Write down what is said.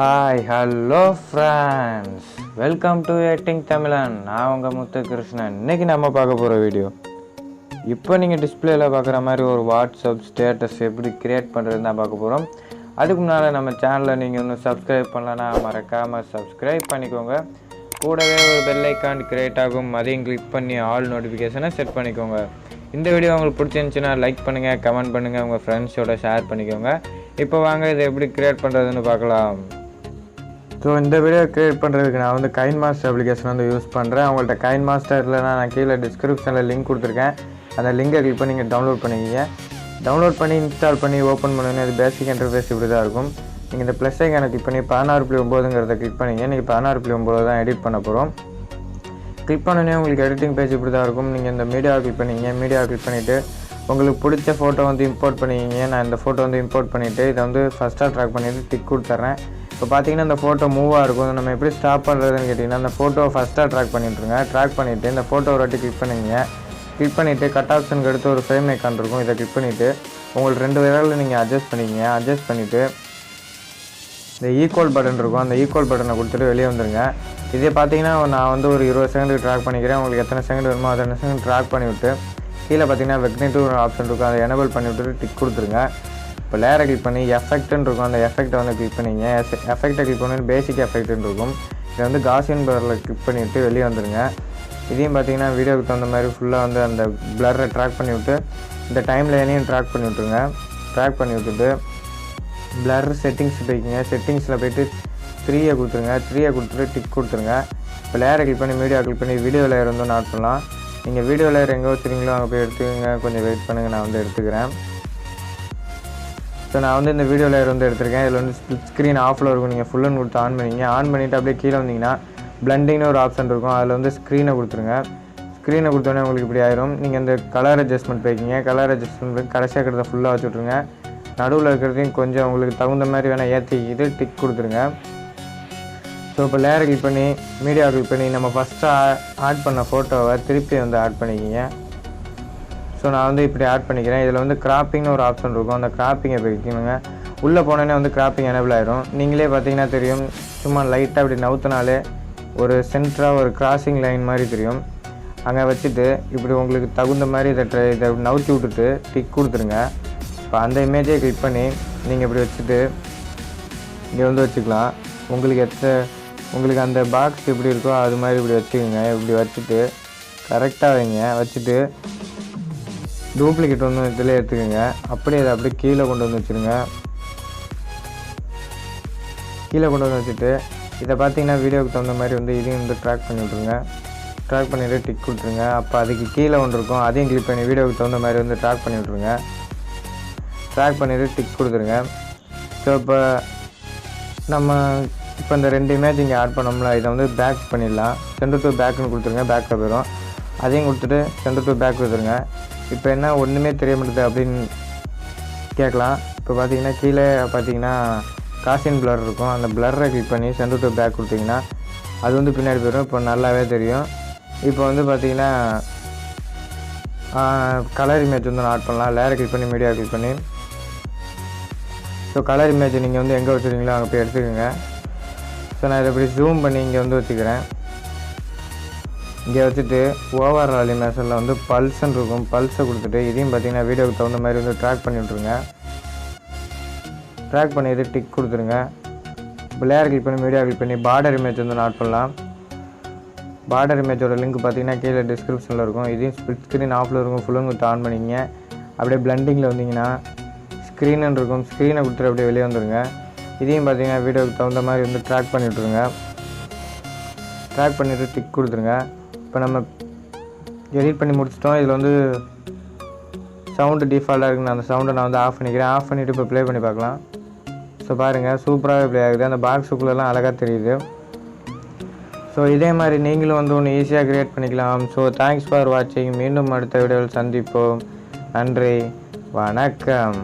Hi, hello friends. Welcome to Tamizhan. நான் உங்க முத்துகிருஷ்ணன். இன்னைக்கு நம்ம பார்க்க போற வீடியோ. இப்போ நீங்க டிஸ்ப்ளேல பார்க்குற மாதிரி ஒரு வாட்ஸ்அப் ஸ்டேட்டஸ் எப்படி கிரியேட் பண்றதுன்னு தான் பார்க்க போறோம். அதுக்கு முன்னால நம்ம சேனலை நீங்க இன்னும் சப்ஸ்கிரைப் பண்ணலனா மறக்காம சப்ஸ்கிரைப் பண்ணிக்கோங்க. கூடவே ஒரு பெல் ஐகான் கிரியேட் ஆகும். அதையும் கிளிக் பண்ணி ஆல் நோட்டிஃபிகேஷனை செட் பண்ணிக்கோங்க. இந்த வீடியோ உங்களுக்கு பிடிச்சிருந்துச்சுன்னா லைக் பண்ணுங்க, கமெண்ட் பண்ணுங்க, உங்க ஃப்ரெண்ட்ஸோட ஷேர் பண்ணிக்கோங்க. இப்போ வாங்க இதை எப்படி கிரியேட் பண்றதுன்னு பார்க்கலாம். ஸோ இந்த வீடியோ க்ரியேட் பண்ணுறதுக்கு நான் வந்து கைன்மாஸ்டர் அப்ளிகேஷன் வந்து யூஸ் பண்ணுறேன். உங்கள்கிட்ட கைன்மாஸ்டரில் நான் கீழே டிஸ்கிரிப்ஷனில் லிங்க் கொடுத்துருக்கேன். அந்த லிங்கை கிளிக் பண்ணி நீங்கள் டவுன்லோட் பண்ணிக்கிங்க. டவுன்லோட் பண்ணி இன்ஸ்டால் பண்ணி ஓப்பன் பண்ணுங்க. இது பேசிக் இன்டர்ஃபேஸ் இப்படி தான் இருக்கும். நீங்கள் இந்த ப்ளஸ் ஐக்கானை கிளிக் பண்ணி 16.9ங்கிறத கிளிக் பண்ணிங்க. நீங்கள் 16.9 தான் எடிட் பண்ண போகிறோம். கிளிக் பண்ணோன்னே உங்களுக்கு எடிட்டிங் பேஜ் இப்படி தான் இருக்கும். நீங்கள் இந்த மீடியாவை கிளிக் பண்ணிங்க. மீடியாவை கிளிக் பண்ணிவிட்டு உங்களுக்கு பிடிச்ச ஃபோட்டோ வந்து இம்போர்ட் பண்ணிக்கிங்க. நான் இந்த ஃபோட்டோ வந்து இம்போர்ட் பண்ணிவிட்டு இதை வந்து ஃபஸ்ட்டாக ட்ராக் பண்ணிவிட்டு டிக் கொடுத்துட்றேன். இப்போ பார்த்தீங்கன்னா இந்த ஃபோட்டோ மூவாக இருக்கும். நம்ம எப்படி ஸ்டாப் பண்ணுறதுன்னு கேட்டிங்கன்னா அந்த ஃபோட்டோவை ஃபஸ்ட்டாக ட்ராக் பண்ணிட்டுருங்க. ட்ராக் பண்ணிவிட்டு இந்த ஃபோட்டோ ஒரு வாட்டி கிளிக் பண்ணிங்க. கிளிக் பண்ணிவிட்டு கட் ஆப்ஷனுக்கு அடுத்து ஒரு ஃப்ரேம் ஐக்கான் இருக்கும். இதை கிளிக் பண்ணிவிட்டு உங்களுக்கு 2 விரலில் நீங்கள் அட்ஜஸ்ட் பண்ணிக்கிங்க. அட்ஜஸ்ட் பண்ணிவிட்டு இந்த ஈக்குவல் பட்டன் இருக்கும். அந்த ஈக்குவல் பட்டனை கொடுத்துட்டு வெளியே வந்துடுங்க. இதே பார்த்தீங்கன்னா நான் வந்து ஒரு 20 செகண்டுக்கு ட்ராக் பண்ணிக்கிறேன். உங்களுக்கு எத்தனை செகண்ட் வேணுமோ அத்தனை செகண்ட் ட்ராக் பண்ணிவிட்டு கீழே பார்த்தீங்கன்னா வெக்னேட்டிவ் ஒரு ஆப்ஷன் இருக்கும். அதை எனேபிள் பண்ணி விட்டுட்டு டிக் கொடுத்துருங்க. இப்போ லேயரை கிளிக் பண்ணி எஃபெக்ட்னு இருக்கும். அந்த எஃபெக்ட்டை வந்து கிளிக் பண்ணிங்க. எஃபெக்ட்டை கிளிக் பண்ணி பேசிக் எஃபெக்ட்னு இருக்கும். இதை வந்து காசியன் பிளரில் கிளிக் பண்ணிவிட்டு வெளியே வந்துடுங்க. இதையும் பார்த்தீங்கன்னா வீடியோவுக்கு தகுந்த மாதிரி ஃபுல்லாக வந்து அந்த பிளரை ட்ராக் பண்ணி விட்டு இந்த டைம் லைனையும் ட்ராக் பண்ணி விட்ருங்க. ட்ராக் பண்ணி விட்டுட்டு பிளர் செட்டிங்ஸ் போய்க்கிங்க. செட்டிங்ஸில் போய்ட்டு 3 கொடுத்துருங்க. 3 கொடுத்துட்டு டிக் கொடுத்துருங்க. இப்போ லேயரை கிளிக் பண்ணி மீடியா கிளிக் பண்ணி வீடியோ லேயர் வந்து ஆட் பண்ணலாம். நீங்கள் வீடியோ லேயர் எங்கே வச்சுருக்கீங்களோ அங்கே போய் எடுத்துக்கோங்க. கொஞ்சம் வெயிட் பண்ணுங்கள், நான் வந்து எடுத்துக்கிறேன். ஸோ நான் வந்து இந்த வீடியோ லேயர் வந்து எடுத்திருக்கேன். இதில் வந்து ஸ்பிளிட் ஸ்க்ரீன் ஆஃபில் இருக்கும். நீங்கள் ஃபுல்லுன்னு கொடுத்து ஆன் பண்ணிங்க. ஆன் பண்ணிவிட்டு அப்படியே கீழே வந்தீங்கன்னா பிளண்டிங்னு ஒரு ஆப்ஷன் இருக்கும். அதில் வந்து ஸ்க்ரீனை கொடுத்துருங்க. ஸ்க்ரீனை கொடுத்தோன்னே உங்களுக்கு இப்படி ஆயிரும். நீங்கள் இந்த கலர் அட்ஜஸ்ட்மெண்ட் போய்க்கிங்க. கலர் அட்ஜஸ்ட்மெண்ட் கடைசியாக இருக்கிறத ஃபுல்லாக வச்சுட்ருங்க. நடுவில் இருக்கிறதையும் கொஞ்சம் உங்களுக்கு தகுந்த மாதிரி வேணால் ஏற்றிக்கிட்டு டிக் கொடுத்துருங்க. ஸோ இப்போ லேயரை கிளிக் பண்ணி மீடியா கிளிக் பண்ணி நம்ம ஃபஸ்ட்டு ஆட் பண்ண ஃபோட்டோவை திருப்பி வந்து ஆட் பண்ணிக்கிங்க. ஸோ நான் வந்து இப்படி ஆட் பண்ணிக்கிறேன். இதில் வந்து கிராப்பிங்னு ஒரு ஆப்ஷன் இருக்கும். அந்த கிராப்பிங்கை போய்க்கணுங்க. உள்ளே போனோன்னே வந்து கிராப்பிங் எனேபிள் ஆகிடும். நீங்களே பார்த்தீங்கன்னா தெரியும், சும்மா லைட்டாக அப்படி நவுத்தினாலே ஒரு சென்டராக ஒரு கிராசிங் லைன் மாதிரி தெரியும். அங்கே வச்சுட்டு இப்படி உங்களுக்கு தகுந்த மாதிரி இதை நவுத்தி விட்டுட்டு டிக் கொடுத்துருங்க. இப்போ அந்த இமேஜை கிளிக் பண்ணி நீங்கள் இப்படி வச்சுட்டு இங்கே வந்து வச்சுக்கலாம். உங்களுக்கு அந்த பாக்ஸ் எப்படி இருக்கோ அது மாதிரி இப்படி வச்சுக்கோங்க. இப்படி வச்சுட்டு கரெக்டாக வைங்க. வச்சுட்டு டூப்ளிகேட் வந்து இதில் எடுத்துக்கோங்க. அப்படியே அதை அப்படியே கீழே கொண்டு வந்து வச்சுருங்க. கீழே கொண்டு வந்து வச்சுட்டு இதை பார்த்தீங்கன்னா வீடியோவுக்கு தகுந்த மாதிரி வந்து இதையும் வந்து ட்ராக் பண்ணி விட்ருங்க. ட்ராக் பண்ணிவிட்டு டிக் கொடுத்துருங்க. அப்போ அதுக்கு கீழே ஒன்று இருக்கும். அதையும் கிளிக் பண்ணி வீடியோவுக்கு தகுந்த மாதிரி வந்து ட்ராக் பண்ணி விட்ருங்க. ட்ராக் பண்ணிவிட்டு டிக் கொடுத்துருங்க. ஸோ இப்போ இந்த 2 இமேஜ் இங்கே ஆட் பண்ணோம்ல, இதை வந்து பேக் பண்ணிடலாம். சென்டர் டு பேக்குன்னு கொடுத்துருங்க. பேக்கில் போயிடும். அதையும் கொடுத்துட்டு சென்டர் டு பேக் கொடுத்துருங்க. இப்போ என்ன ஒன்றுமே தெரிய மாட்டேது அப்படின்னு கேட்கலாம். இப்போ பார்த்தீங்கன்னா கீழே பார்த்தீங்கன்னா காசியன் பிளர் இருக்கும். அந்த பிளரை கிளிக் பண்ணி சென்டர் டு பேக் கொடுத்தீங்கன்னா அது வந்து பின்னாடி போயிடும். இப்போ நல்லாவே தெரியும். இப்போ வந்து பார்த்தீங்கன்னா கலர் இமேஜ் வந்து ஆட் பண்ணலாம். லேயரை கிளிக் பண்ணி மீடியா கிளிக் பண்ணி ஸோ கலர் இமேஜ் நீங்கள் வந்து எங்கே வச்சுருக்கீங்களோ அங்கே போய் எடுத்துக்கோங்க. ஸோ நான் இதை இப்படி ஜூம் பண்ணி இங்கே வந்து வச்சுக்கிறேன். இங்கே வச்சுட்டு ஓவரால் இமேஜில் வந்து பல்ஸ்ன்னு இருக்கும். பல்ஸை கொடுத்துட்டு இதையும் பார்த்தீங்கன்னா வீடியோவுக்கு தகுந்த மாதிரி வந்து ட்ராக் பண்ணி விட்ருங்க. ட்ராக் பண்ணிவிட்டு டிக் கொடுத்துருங்க. இப்போ லேயர் கிளிக் பண்ணி மீடியா கிளிக் பண்ணி பார்டர் இமேஜ் வந்து ஆட் பண்ணலாம். பார்டர் இமேஜோட லிங்க் பார்த்தீங்கன்னா கீழே டிஸ்கிரிப்ஷனில் இருக்கும். இதையும் ஸ்பிளிட் ஸ்க்ரீன் ஆஃபில் இருக்கும். ஃபுல்லுன்னு கொடுத்து ஆன் பண்ணிங்க. அப்படியே பிளண்டிங்கில் வந்தீங்கன்னா ஸ்க்ரீன்னு இருக்கும். ஸ்க்ரீனை கொடுத்துட்டு அப்படியே வெளியே வந்துடுங்க. இதையும் பார்த்தீங்கன்னா வீடியோவுக்கு தகுந்த மாதிரி வந்து ட்ராக் பண்ணி விட்ருங்க. ட்ராக் பண்ணிவிட்டு டிக் கொடுத்துருங்க. இப்போ நம்ம எடிட் பண்ணி முடிச்சிட்டோம். இதில் வந்து சவுண்டு டிஃபால்ட்டாக இருக்குன்னு அந்த சவுண்டை நான் வந்து ஆஃப் பண்ணிக்கிறேன். ஆஃப் பண்ணிவிட்டு இப்போ ப்ளே பண்ணி பார்க்கலாம். ஸோ பாருங்கள், சூப்பராகவே ப்ளே ஆகுது. அந்த பாக்ஸுக்குள்ளெல்லாம் அழகாக தெரியுது. ஸோ இதே மாதிரி நீங்களும் வந்து ஒன்று ஈஸியாக க்ரியேட் பண்ணிக்கலாம். ஸோ தேங்க்ஸ் ஃபார் வாட்சிங். மீண்டும் அடுத்த வீடியோவில் சந்திப்போம். நன்றி, வணக்கம்.